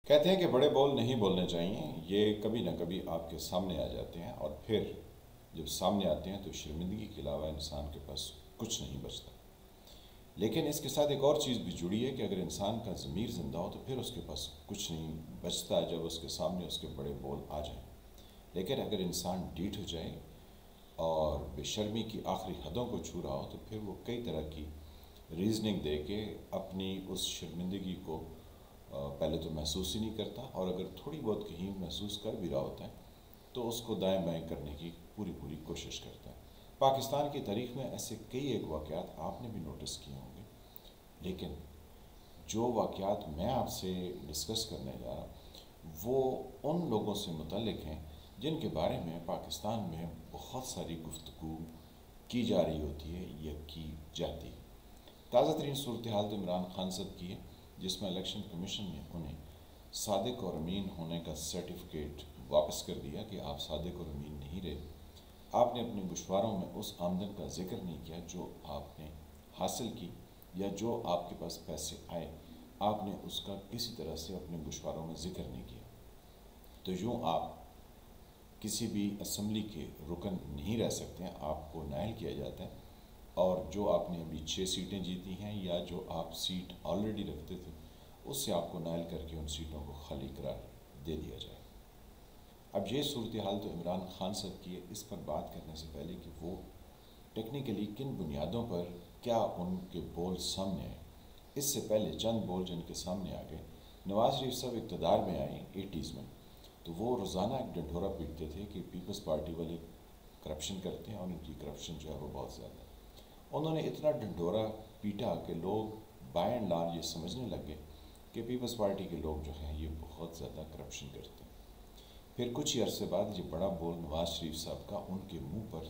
کہتے ہیں کہ بڑے بول نہیں بولنے چاہیے، یہ کبھی نہ کبھی آپ کے سامنے آ جاتے ہیں، اور پھر جب سامنے آتے ہیں تو شرمندگی کے علاوہ انسان کے پاس کچھ نہیں بچتا۔ لیکن اس کے ساتھ ایک اور چیز بھی جڑی ہے کہ اگر انسان کا ضمیر زندہ ہو تو پھر اس کے پاس کچھ نہیں بچتا جب اس کے سامنے اس کے بڑے بول آ جائیں۔ لیکن اگر انسان ڈیٹھ ہو جائے اور بے شرمی کی آخری حدوں کو چھو رہا ہو تو پھر وہ کئی طرح کی ریزننگ دے کے اپنی اس شرمندگی کو پہلے تو محسوس ہی نہیں کرتا، اور اگر تھوڑی بہت کہیں محسوس کر بھی رہا ہوتا ہے تو اس کو دائیں بائیں کرنے کی پوری کوشش کرتا ہے۔ پاکستان کی تاریخ میں ایسے کئی ایک واقعات آپ نے بھی نوٹس کیے ہوں گے، لیکن جو واقعات میں آپ سے ڈسکس کرنے جا رہا ہوں وہ ان لوگوں سے متعلق ہیں جن کے بارے میں پاکستان میں بہت ساری گفتگو کی جا رہی ہوتی ہے یا کی جاتی ہے۔ تازہ ترین صورتحال تو عمران خان صاحب کی ہے، جس میں الیکشن کمیشن نے انہیں صادق اور امین ہونے کا سرٹیفکیٹ واپس کر دیا کہ آپ صادق اور امین نہیں رہے۔ آپ نے اپنے گوشواروں میں اس آمدن کا ذکر نہیں کیا جو آپ نے حاصل کی، یا جو آپ کے پاس پیسے آئے آپ نے اس کا کسی طرح سے اپنے گوشواروں میں ذکر نہیں کیا۔ تو یوں آپ کسی بھی اسمبلی کے رکن نہیں رہ سکتے ہیں، آپ کو نائل کیا جاتا ہے، اور جو آپ نے ابھی 6 سیٹیں جیتی ہیں یا جو آپ سیٹ آلریڈی رکھتے تھے اس سے آپ کو نائل کر کے ان سیٹوں کو خالی قرار دے دیا جائے۔ اب یہ صورتحال تو عمران خان صاحب کی ہے، اس پر بات کرنے سے پہلے کہ وہ ٹیکنیکلی کن بنیادوں پر کیا ان کے بول سامنے آئے، اس سے پہلے چند بول جن کے سامنے آ گئے۔ نواز شریف صاحب اقتدار میں آئے 80s میں، تو وہ روزانہ ایک ڈنڈورا پیٹتے تھے کہ پیپلز پارٹی والے کرپشن کرتے ہیں اور ان کی کرپشن جو ہے وہ بہت زیادہ ہے۔ انہوں نے اتنا ڈنڈورا پیٹا کہ لوگ بائی اینڈ لارج یہ سمجھنے لگ گئے کہ پیپلز پارٹی کے لوگ جو ہیں یہ بہت زیادہ کرپشن کرتے ہیں۔ پھر کچھ ہی عرصے بعد یہ بڑا بول نواز شریف صاحب کا ان کے منہ پر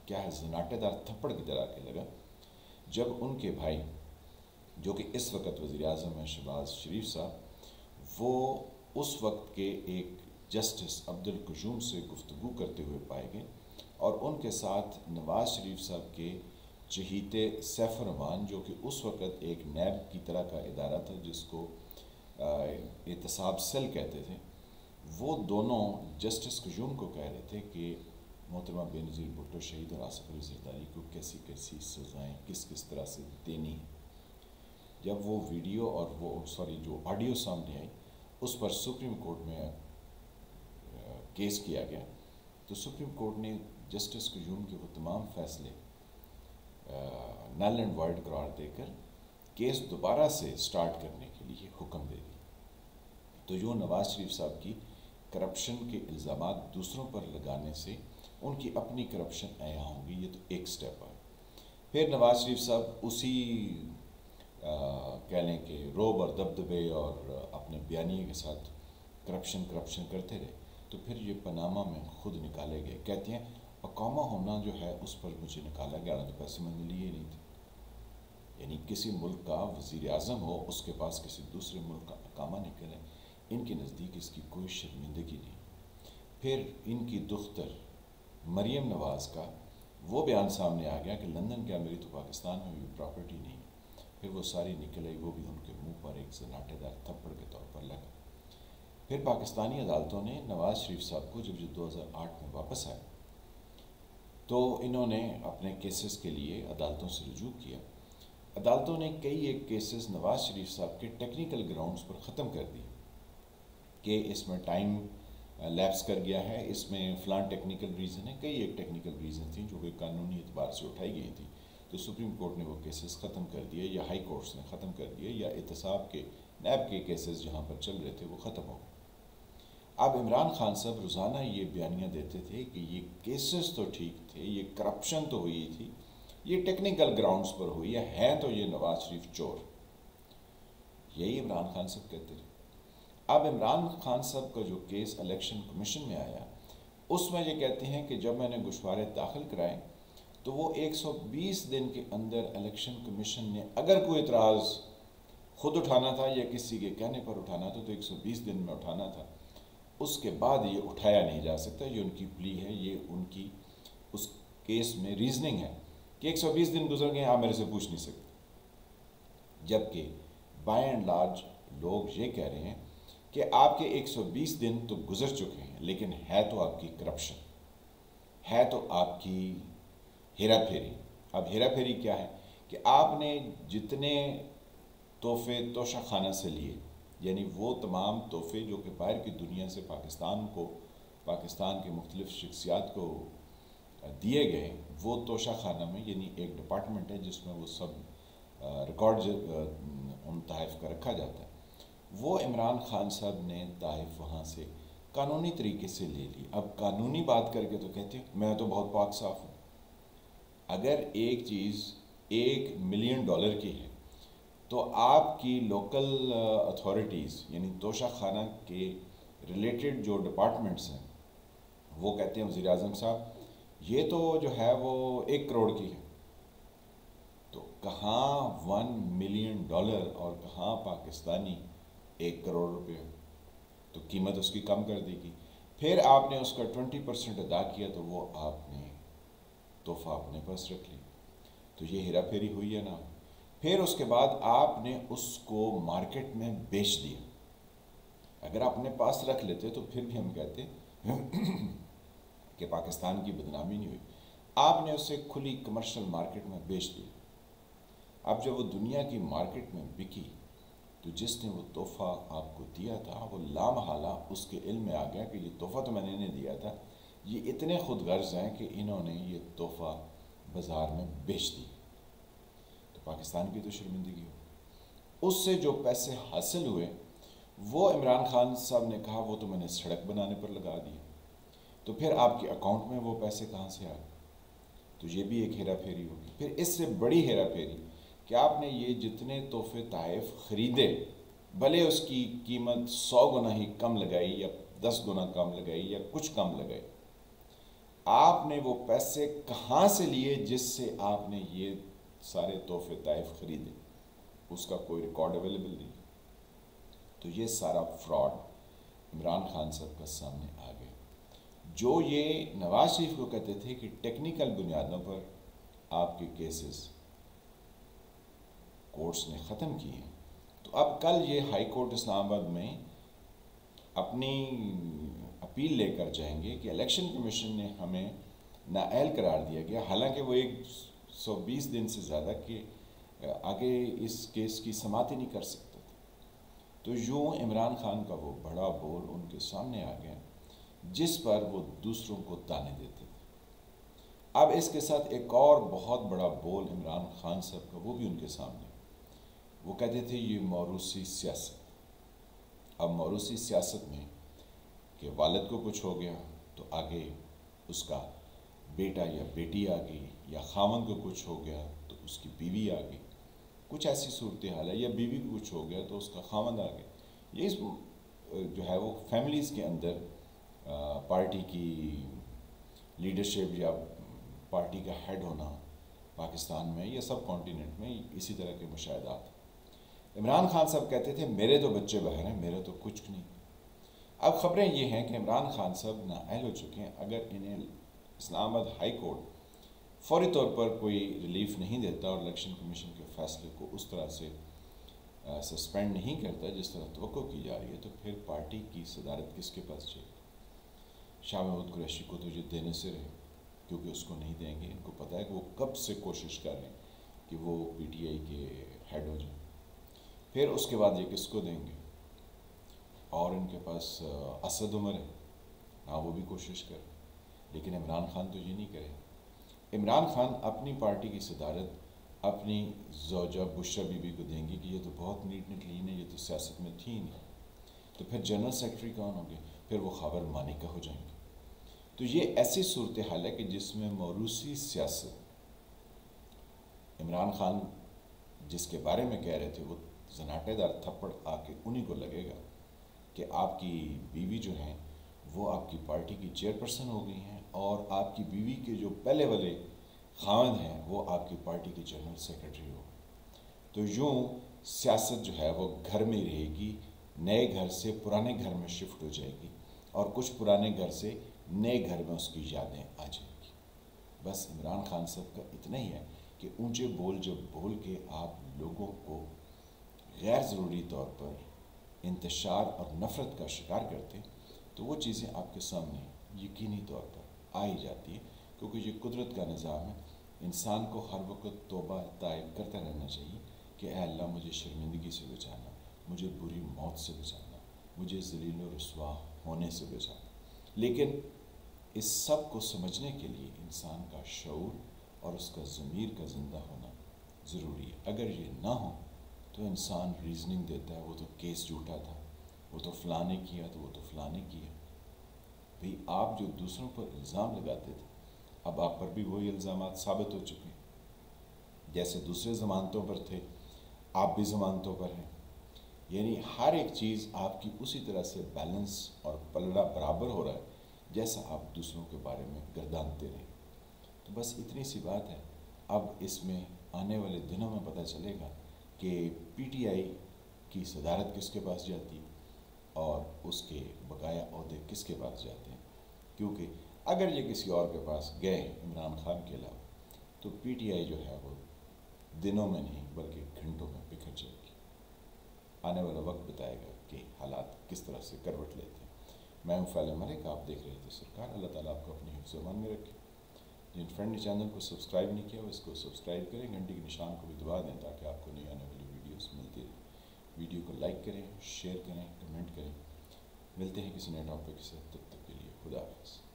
کیا ہے زناٹے دار تھپڑ کی طرح کے لگا، جب ان کے بھائی جو کہ اس وقت وزیر اعظم ہیں شہباز شریف صاحب، وہ اس وقت کے ایک جسٹس عبدالقیوم سے گفتگو کرتے ہوئے پائے گئے، اور ان کے ساتھ نواز شریف صاحب کے چہیتے سیف الرحمان جو کہ اس وقت ایک نیب کی طرح کا ادارہ تھا جس کو احتساب سیل کہتے تھے، وہ دونوں جسٹس قیوم کو کہہ رہے تھے کہ محترمہ بے نظیر بھٹو شہید اور آصف علی زرداری کو کیسی کیسی سزائیں کس طرح سے دینی ہیں۔ جب وہ ویڈیو اور جو آڈیو سامنے آئی اس پر سپریم کورٹ میں کیس کیا گیا، تو سپریم کورٹ نے جسٹس قیوم کے وہ تمام فیصلے نل اینڈ وائڈ قرار دے کر کیس دوبارہ سے سٹارٹ کرنے کے لیے حکم دے دی۔ تو جو نواز شریف صاحب کی کرپشن کے الزامات دوسروں پر لگانے سے ان کی اپنی کرپشن عیاں ہوں گی، یہ تو ایک سٹیپ ہے۔ پھر نواز شریف صاحب اسی کہہ لیں کہ روب اور دبدبے اور اپنے بیانیے کے ساتھ کرپشن کرتے رہے، تو پھر یہ پاناما میں خود نکالے گئے۔ کہتے ہیں اقامہ ہونا جو ہے اس پر مجھے نکالا گیا، تو پیسے میں نے لیے نہیں تھے۔ یعنی کسی ملک کا وزیر اعظم ہو، اس کے پاس کسی دوسرے ملک کا اقامہ نکلے، ان کے نزدیک اس کی کوئی شرمندگی نہیں۔ پھر ان کی دختر مریم نواز کا وہ بیان سامنے آ گیا کہ لندن کیا میری تو پاکستان میں بھی پراپرٹی نہیں ہے۔ پھر وہ ساری نکل آئی، وہ بھی ان کے منہ پر ایک زناٹے دار تھپڑ کے طور پر لگا۔ پھر پاکستانی عدالتوں نے نواز شریف صاحب کو جب 2008 میں واپس آئے تو انہوں نے اپنے کیسز کے لیے عدالتوں سے رجوع کیا۔ عدالتوں نے کئی ایک کیسز نواز شریف صاحب کے ٹیکنیکل گراؤنڈز پر ختم کر دی کہ اس میں ٹائم لیپس کر گیا ہے، اس میں فلاں ٹیکنیکل ریزن ہے، کئی ایک ٹیکنیکل ریزن تھیں جو کہ قانونی اعتبار سے اٹھائی گئی تھیں، تو سپریم کورٹ نے وہ کیسز ختم کر دیے، یا ہائی کورٹس نے ختم کر دیے، یا احتساب کے نیب کے کیسز جہاں پر چل رہے تھے وہ ختم ہو گئے۔ اب عمران خان صاحب روزانہ یہ بیانیاں دیتے تھے کہ یہ کیسز تو ٹھیک تھے، یہ کرپشن تو ہوئی تھی، یہ ٹیکنیکل گراؤنڈز پر ہوئی ہے تو یہ نواز شریف چور، یہی عمران خان صاحب کہتے رہے۔ اب عمران خان صاحب کا جو کیس الیکشن کمیشن میں آیا اس میں یہ کہتے ہیں کہ جب میں نے گوشوارے داخل کرائے تو وہ 120 دن کے اندر الیکشن کمیشن نے اگر کوئی اعتراض خود اٹھانا تھا یا کسی کے کہنے پر اٹھانا تھا تو 120 دن میں اٹھانا تھا، اس کے بعد یہ اٹھایا نہیں جا سکتا۔ یہ ان کی پلی ہے، یہ ان کی اس کیس میں ریزننگ ہے کہ 120 دن گزر گئے، آپ میرے سے پوچھ نہیں سکتے۔ جبکہ بائی اینڈ لارج لوگ یہ کہہ رہے ہیں کہ آپ کے 120 دن تو گزر چکے ہیں، لیکن ہے تو آپ کی کرپشن، ہے تو آپ کی ہیرا پھیری۔ اب ہیرا پھیری کیا ہے کہ آپ نے جتنے تحفے توشہ خانہ سے لیے، یعنی وہ تمام تحفے جو کہ باہر کی دنیا سے پاکستان کے مختلف شخصیات کو دیے گئے، وہ توشہ خانہ میں، یعنی ایک ڈپارٹمنٹ ہے جس میں وہ سب ریکارڈ ان تحائف کا رکھا جاتا ہے، وہ عمران خان صاحب نے تحائف وہاں سے قانونی طریقے سے لے لی۔ اب قانونی بات کر کے تو کہتے ہیں میں تو بہت پاک صاف ہوں۔ اگر ایک چیز $1 ملین کی ہے تو آپ کی لوکل اتھارٹیز، یعنی توشہ خانہ کے ریلیٹڈ جو ڈپارٹمنٹس ہیں، وہ کہتے ہیں وزیر اعظم صاحب یہ تو جو ہے وہ 1 کروڑ کی ہے، تو کہاں $1 ملین اور کہاں پاکستانی 1 کروڑ، تو قیمت اس کی کم کر دی گئی۔ پھر آپ نے اس کا 20% ادا کیا تو وہ آپ نے تحفہ اپنے پاس رکھ لی، تو یہ ہیرا پھیری ہوئی ہے نا۔ پھر اس کے بعد آپ نے اس کو مارکیٹ میں بیچ دیا۔ اگر آپ اپنے پاس رکھ لیتے تو پھر بھی ہم کہتے کہ پاکستان کی بدنامی نہیں ہوئی، آپ نے اسے کھلی کمرشل مارکیٹ میں بیچ دیا۔ اب جب وہ دنیا کی مارکیٹ میں بکی تو جس نے وہ تحفہ آپ کو دیا تھا وہ لامحالہ اس کے علم میں آ گیا کہ یہ تحفہ تو میں نے انہیں دیا تھا، یہ اتنے خود غرض ہیں کہ انہوں نے یہ تحفہ بازار میں بیچ دی، تو پاکستان کی تو شرمندگی ہو۔ اس سے جو پیسے حاصل ہوئے وہ عمران خان صاحب نے کہا وہ تو میں نے سڑک بنانے پر لگا دی، تو پھر آپ کے اکاؤنٹ میں وہ پیسے کہاں سے آئے؟ تو یہ بھی ایک ہیرا پھیری ہوگی۔ پھر اس سے بڑی ہیرا پھیری کہ آپ نے یہ جتنے تحفے تحائف خریدے، بھلے اس کی قیمت 100 گنا ہی کم لگائی یا 10 گنا کم لگائی یا کچھ کم لگائی، آپ نے وہ پیسے کہاں سے لیے جس سے آپ نے یہ سارے تحفے تحائف خریدے؟ اس کا کوئی ریکارڈ اویلیبل نہیں۔ تو یہ سارا فراڈ عمران خان صاحب کا سامنے آ گیا، جو یہ نواز شریف کو کہتے تھے کہ ٹیکنیکل بنیادوں پر آپ کے کیسز کورٹس نے ختم کیے ہیں، تو اب کل یہ ہائی کورٹ اسلام آباد میں اپنی اپیل لے کر جائیں گے کہ الیکشن کمیشن نے ہمیں نااہل قرار دیا گیا، حالانکہ وہ 120 دن سے زیادہ کے آگے اس کیس کی سماعت ہی نہیں کر سکتا تھا۔ تو یوں عمران خان کا وہ بڑا بول ان کے سامنے آ گیا جس پر وہ دوسروں کو تانے دیتے تھے۔ اب اس کے ساتھ ایک اور بہت بڑا بول عمران خان صاحب کا وہ بھی ان کے سامنے، وہ کہتے تھے یہ موروثی سیاست۔ اب موروثی سیاست میں کہ والد کو کچھ ہو گیا تو آگے اس کا بیٹا یا بیٹی آ گئی، یا خاوند کو کچھ ہو گیا تو اس کی بیوی آ گئی، کچھ ایسی صورتحال ہے، یا بیوی کو کچھ ہو گیا تو اس کا خاوند آ گیا۔ یہ جو ہے وہ فیملیز کے اندر پارٹی کی لیڈرشپ یا پارٹی کا ہیڈ ہونا پاکستان میں یا سب کانٹیننٹ میں اسی طرح کے مشاہدات۔ عمران خان صاحب کہتے تھے میرے تو بچے باہر ہیں، میرا تو کچھ نہیں۔ اب خبریں یہ ہیں کہ عمران خان صاحب نااہل ہو چکے ہیں، اگر انہیں اسلام آباد ہائی کورٹ فوری طور پر کوئی ریلیف نہیں دیتا اور الیکشن کمیشن کے فیصلے کو اس طرح سے سسپینڈ نہیں کرتا جس طرح توقع کی جا رہی ہے، تو پھر پارٹی کی صدارت کس کے پاس جائے گی؟ شاہ محمود قریشی کو تو یہ دینے سے رہے، کیونکہ اس کو نہیں دیں گے، ان کو پتہ ہے کہ وہ کب سے کوشش کر رہے ہیں کہ وہ پی ٹی آئی کے ہیڈ ہو جائیں۔ پھر اس کے بعد یہ کس کو دیں گے؟ اور ان کے پاس اسد عمر ہے، ہاں وہ بھی کوشش کر، لیکن عمران خان تو یہ نہیں کرے۔ عمران خان اپنی پارٹی کی صدارت اپنی زوجہ بشرا بی بی کو دیں گی کہ یہ تو بہت نیٹ اینڈ کلین ہے، یہ تو سیاست میں تھی نہیں، تو پھر جنرل سیکرٹری کون ہوں گے؟ پھر وہ خاور مانیکا ہو جائیں گے۔ تو یہ ایسی صورتحال ہے کہ جس میں موروثی سیاست، عمران خان جس کے بارے میں کہہ رہے تھے وہ زناٹے دار تھپڑ آ کے انہی کو لگے گا کہ آپ کی بیوی جو ہیں وہ آپ کی پارٹی کی چیئرپرسن ہو گئی ہیں، اور آپ کی بیوی کے جو پہلے والے خاوند ہیں وہ آپ کی پارٹی کے جنرل سیکرٹری ہو۔ تو یوں سیاست جو ہے وہ گھر میں رہے گی، نئے گھر سے پرانے گھر میں شفٹ ہو جائے گی، اور کچھ پرانے گھر سے نئے گھر میں اس کی یادیں آ جائیں گی۔ بس عمران خان صاحب کا اتنا ہی ہے کہ اونچے بول جب بول کے آپ لوگوں کو غیر ضروری طور پر انتشار اور نفرت کا شکار کرتے تو وہ چیزیں آپ کے سامنے یقینی طور پر آ ہی جاتی ہے، کیونکہ یہ قدرت کا نظام ہے۔ انسان کو ہر وقت توبہ طائب کرتا رہنا چاہیے کہ اے اللہ مجھے شرمندگی سے بچانا، مجھے بری موت سے بچانا، مجھے ذلیل و رسوا ہونے سے بچانا۔ لیکن اس سب کو سمجھنے کے لیے انسان کا شعور اور اس کا ضمیر کا زندہ ہونا ضروری ہے۔ اگر یہ نہ ہو تو انسان ریزننگ دیتا ہے، وہ تو کیس جھوٹا تھا، وہ تو فلاں نے کیا، تو وہ تو فلاں نے کیا۔ بھئی آپ جو دوسروں پر الزام لگاتے تھے، اب آپ پر بھی وہی الزامات ثابت ہو چکے ہیں، جیسے دوسرے ضمانتوں پر تھے آپ بھی ضمانتوں پر ہیں۔ یعنی ہر ایک چیز آپ کی اسی طرح سے بیلنس اور پلڑا برابر ہو رہا ہے جیسا آپ دوسروں کے بارے میں گردانتے رہے۔ تو بس اتنی سی بات ہے۔ اب اس میں آنے والے دنوں میں پتہ چلے گا کہ پی ٹی آئی کی صدارت کس کے پاس جاتی ہے اور اس کے بقایا عہدے کس کے پاس جاتے ہیں، کیونکہ اگر یہ کسی اور کے پاس گئے عمران خان کے علاوہ تو پی ٹی آئی جو ہے وہ دنوں میں نہیں بلکہ گھنٹوں میں بکھر جائے گی۔ آنے والا وقت بتائے گا کہ حالات کس طرح سے کروٹ لیتے ہیں۔ میں ہوں فیل ملک، آپ دیکھ رہے تھے سرکار۔ اللہ تعالیٰ آپ کو اپنی حفظ و امان میں رکھے۔ جن فرینڈ نے چینل کو سبسکرائب نہیں کیا وہ اس کو سبسکرائب کریں، گھنٹی کے نشان کو بھی دبا دیں تاکہ آپ کو نئی آنے والی ویڈیوز ملتی رہیں۔ ویڈیو کو لائک کریں، شیئر کریں، کمنٹ کریں۔ ملتے ہیں کسی نئے ٹاپک کے ساتھ، تب تک کے لیے خدا حافظ۔